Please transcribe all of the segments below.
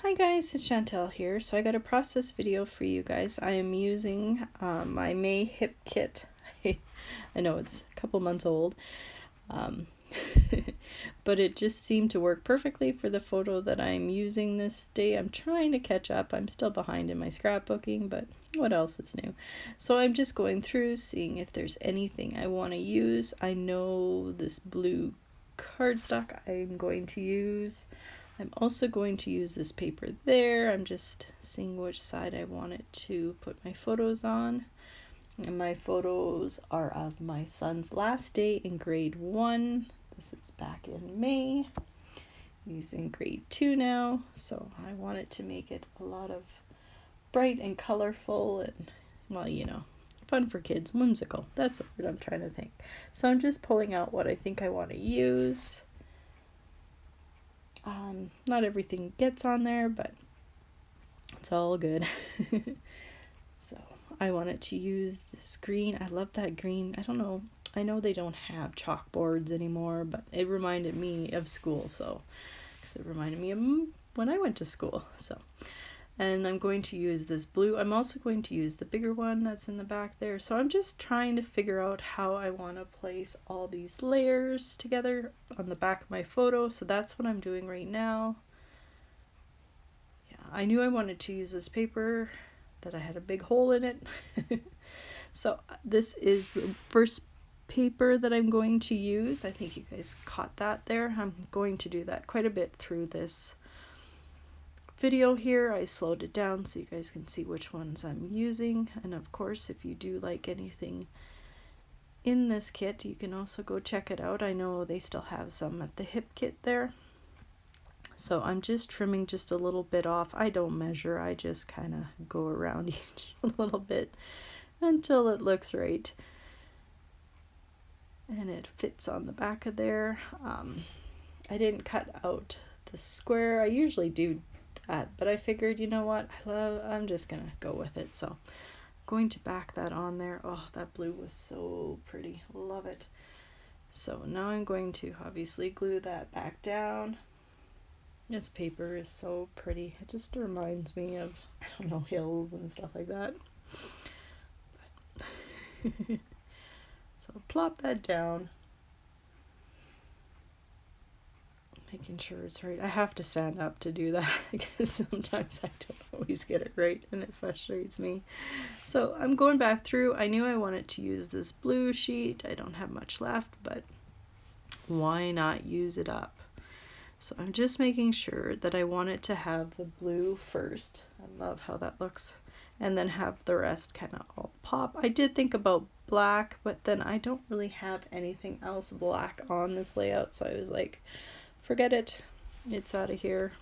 Hi guys, it's Shantele here. So I got a process video for you guys. I am using my May hip kit. I know it's a couple months old, um, but it just seemed to work perfectly for the photo that I'm using this day. I'm trying to catch up. I'm still behind in my scrapbooking, but what else is new? So I'm just going through, seeing if there's anything I want to use. I know this blue cardstock I'm going to use. I'm also going to use this paper there. I'm just seeing which side I want it to put my photos on. And my photos are of my son's last day in grade 1. This is back in May. He's in grade 2 now, so I wanted to make it a lot of bright and colorful and, well, you know, fun for kids, whimsical. That's the word I'm trying to think. So I'm just pulling out what I think I want to use. Not everything gets on there, but it's all good. So I wanted to use this green. I love that green. I don't know. I know they don't have chalkboards anymore, but it reminded me of school. So, because it reminded me of when I went to school. So, and I'm going to use this blue. I'm also going to use the bigger one that's in the back there. So I'm just trying to figure out how I want to place all these layers together on the back of my photo. So that's what I'm doing right now. Yeah, I knew I wanted to use this paper that I had a big hole in it. So this is the first paper that I'm going to use. I think you guys caught that there. I'm going to do that quite a bit through this video here. I slowed it down so you guys can see which ones I'm using. And of course, if you do like anything in this kit, you can also go check it out. I know they still have some at the hip kit there. So I'm just trimming just a little bit off. I don't measure, I just kind of go around each a little bit until it looks right. And it fits on the back of there. I didn't cut out the square. I usually do that, but I figured, you know what, I'm just gonna go with it. So I'm going to back that on there. Oh, that blue was so pretty. Love it. So now I'm going to obviously glue that back down. This paper is so pretty. It just reminds me of, I don't know, hills and stuff like that. So plop that down. Making sure it's right. I have to stand up to do that because sometimes I don't always get it right and it frustrates me. So I'm going back through. I knew I wanted to use this blue sheet. I don't have much left, but why not use it up? So I'm just making sure that I want it to have the blue first. I love how that looks. And then have the rest kind of all pop. I did think about black, but then I don't really have anything else black on this layout. So I was like, forget it. It's out of here.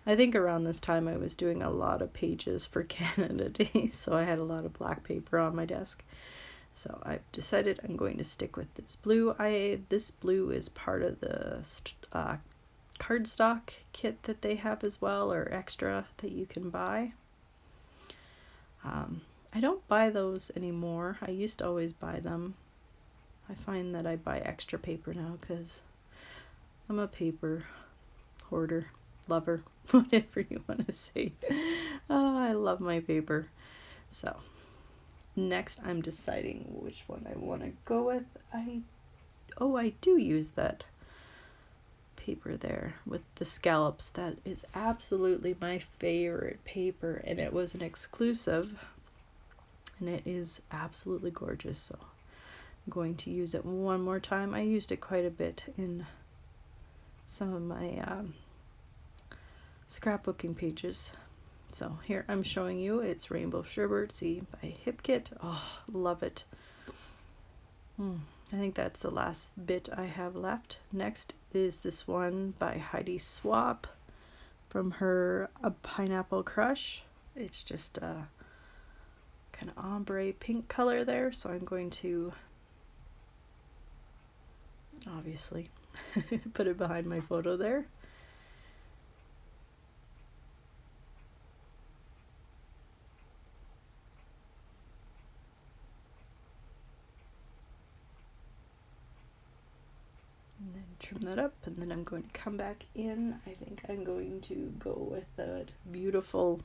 I think around this time I was doing a lot of pages for Canada Day. So I had a lot of black paper on my desk. So I've decided I'm going to stick with this blue. This blue is part of the cardstock kit that they have as well, or extra that you can buy. I don't buy those anymore. I used to always buy them. I find that I buy extra paper now because I'm a paper hoarder, lover, whatever you want to say. Oh, I love my paper. So next I'm deciding which one I want to go with. I do use that paper there with the scallops. That is absolutely my favorite paper, and it was an exclusive, and it is absolutely gorgeous. So I'm going to use it one more time. I used it quite a bit in some of my scrapbooking pages. So here I'm showing you, it's Rainbow Sherbet, see, by Hip Kit. Oh, love it. I think that's the last bit I have left. Next is this one by Heidi Swap from her A Pineapple Crush. It's just a kind of ombre pink color there, so I'm going to obviously put it behind my photo there. And then trim that up, and then I'm going to come back in. I think I'm going to go with the beautiful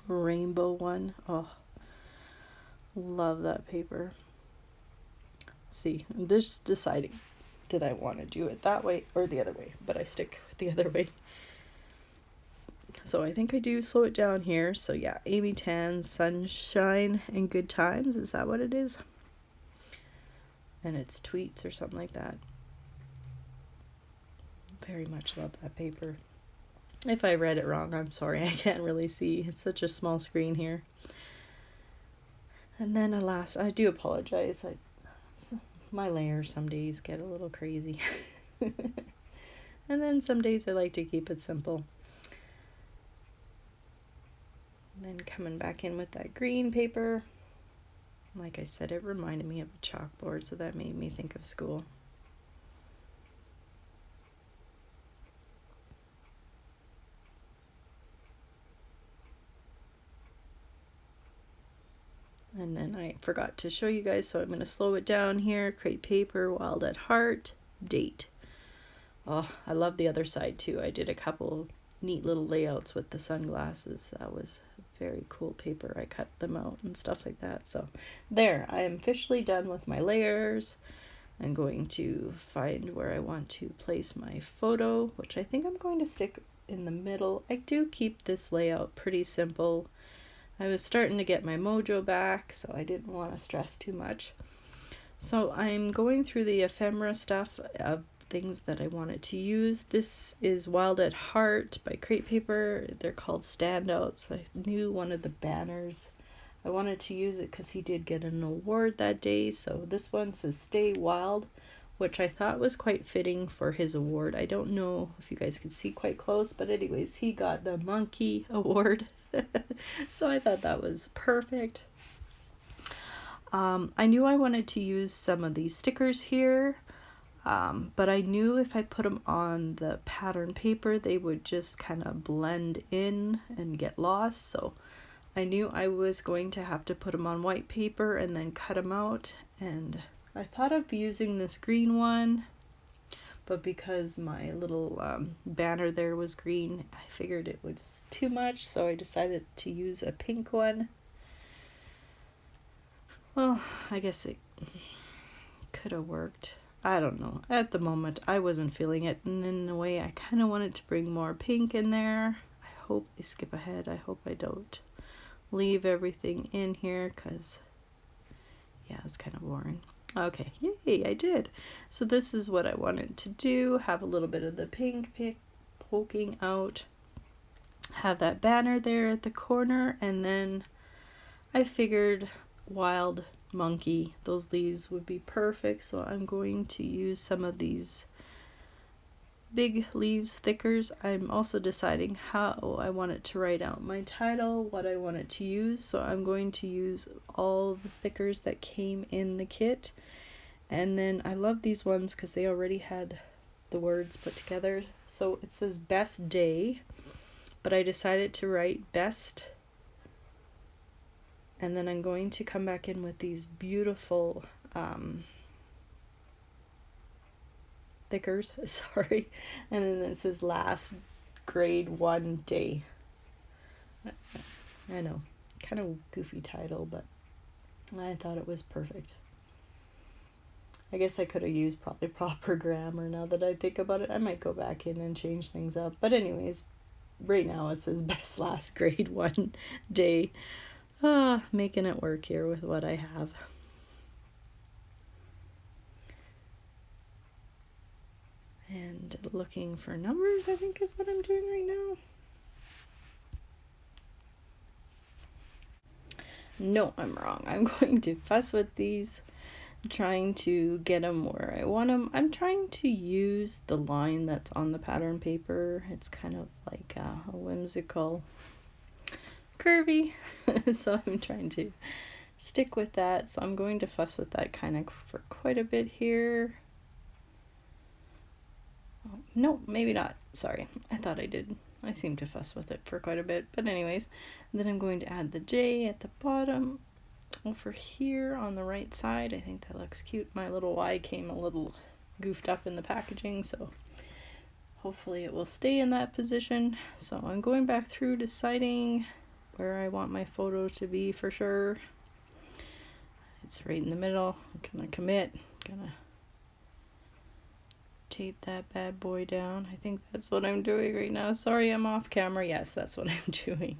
rainbow one. Oh, love that paper. See, I'm just deciding, did I want to do it that way or the other way, but I stick with the other way. So I think I do slow it down here. So yeah, Amy Tan, Sunshine and Good Times, is that what it is? And it's tweets or something like that. Very much love that paper. If I read it wrong, I'm sorry, I can't really see. It's such a small screen here. And then alas, I do apologize. My layers some days get a little crazy. And then some days I like to keep it simple. And then coming back in with that green paper. Like I said, it reminded me of a chalkboard, so that made me think of school. And then I forgot to show you guys, so I'm going to slow it down here. Create paper, Wild at Heart, date. Oh, I love the other side too. I did a couple neat little layouts with the sunglasses. That was very cool paper. I cut them out and stuff like that. So there, I am officially done with my layers. I'm going to find where I want to place my photo, which I think I'm going to stick in the middle. I do keep this layout pretty simple. I was starting to get my mojo back, so I didn't want to stress too much. So I'm going through the ephemera stuff of things that I wanted to use. This is Wild at Heart by Crate Paper. They're called standouts. I knew one of the banners. I wanted to use it because he did get an award that day. So this one says Stay Wild, which I thought was quite fitting for his award. I don't know if you guys can see quite close, but anyways, he got the Monkey Award. So I thought that was perfect. I knew I wanted to use some of these stickers here, but I knew if I put them on the pattern paper, they would just kind of blend in and get lost. So I knew I was going to have to put them on white paper and then cut them out. And I thought of using this green one, but because my little banner there was green, I figured it was too much, so I decided to use a pink one. Well, I guess it could have worked. I don't know. At the moment, I wasn't feeling it, and in a way, I kind of wanted to bring more pink in there. I hope I skip ahead. I hope I don't leave everything in here, because, yeah, it's kind of boring. Okay, yay, I did. So this is what I wanted to do. Have a little bit of the pink poking out. Have that banner there at the corner, and then I figured wild monkey, those leaves would be perfect. So I'm going to use some of these big leaves thickers. I'm also deciding how I want it to write out my title, what I want it to use. So I'm going to use all the thickers that came in the kit. And then I love these ones because they already had the words put together. So it says best day, but I decided to write best. And then I'm going to come back in with these beautiful thickers, sorry. And then it says last grade 1 day. I know, kind of goofy title, but I thought it was perfect. I guess I could have used probably proper grammar now that I think about it. I might go back in and change things up. But anyways, right now it says best last grade 1 day. Making it work here with what I have. And looking for numbers, I think is what I'm doing right now. No, I'm wrong. I'm going to fuss with these. I'm trying to get them where I want them. I'm trying to use the line that's on the pattern paper. It's kind of like a whimsical curvy. So I'm trying to stick with that. So I'm going to fuss with that kind of for quite a bit here. Oh, no, maybe not. Sorry. I thought I did. I seem to fuss with it for quite a bit. But anyways, then I'm going to add the J at the bottom. Over here on the right side, I think that looks cute. My little Y came a little goofed up in the packaging, so hopefully it will stay in that position. So I'm going back through deciding where I want my photo to be for sure. It's right in the middle. I'm gonna commit, gonna tape that bad boy down. I think that's what I'm doing right now. Sorry, I'm off camera. Yes, that's what I'm doing.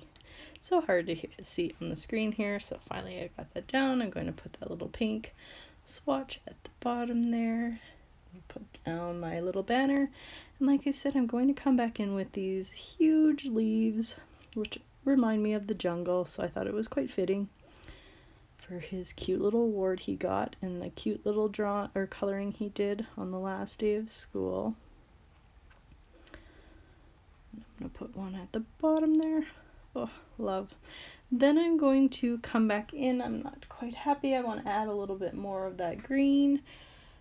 So hard to see on the screen here. So finally I got that down. I'm going to put that little pink swatch at the bottom there. Put down my little banner. And like I said, I'm going to come back in with these huge leaves, which remind me of the jungle. So I thought it was quite fitting for his cute little award he got and the cute little coloring he did on the last day of school. I'm going to put one at the bottom there. Oh, love. Then I'm going to come back in. I'm not quite happy. I want to add a little bit more of that green.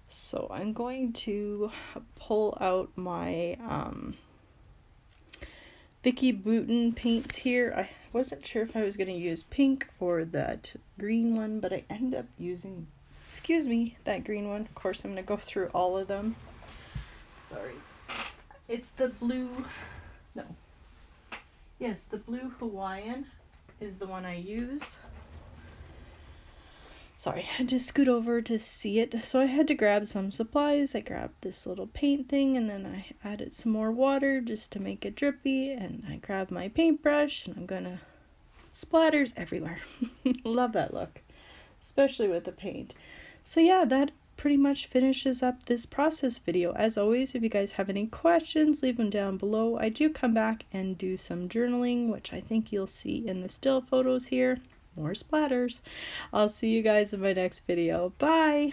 So I'm going to pull out my Vicky Bouton paints here. I wasn't sure if I was going to use pink or that green one, but I ended up using, excuse me, that green one. Of course, I'm going to go through all of them. Sorry. It's the blue, no. Yes, the blue Hawaiian is the one I use. Sorry, I had to scoot over to see it. So I had to grab some supplies. I grabbed this little paint thing and then I added some more water just to make it drippy. And I grabbed my paintbrush and I'm gonna splatters everywhere. Love that look, especially with the paint. So yeah, that pretty much finishes up this process video. As always, if you guys have any questions, leave them down below. I do come back and do some journaling, which I think you'll see in the still photos here. More splatters. I'll see you guys in my next video. Bye!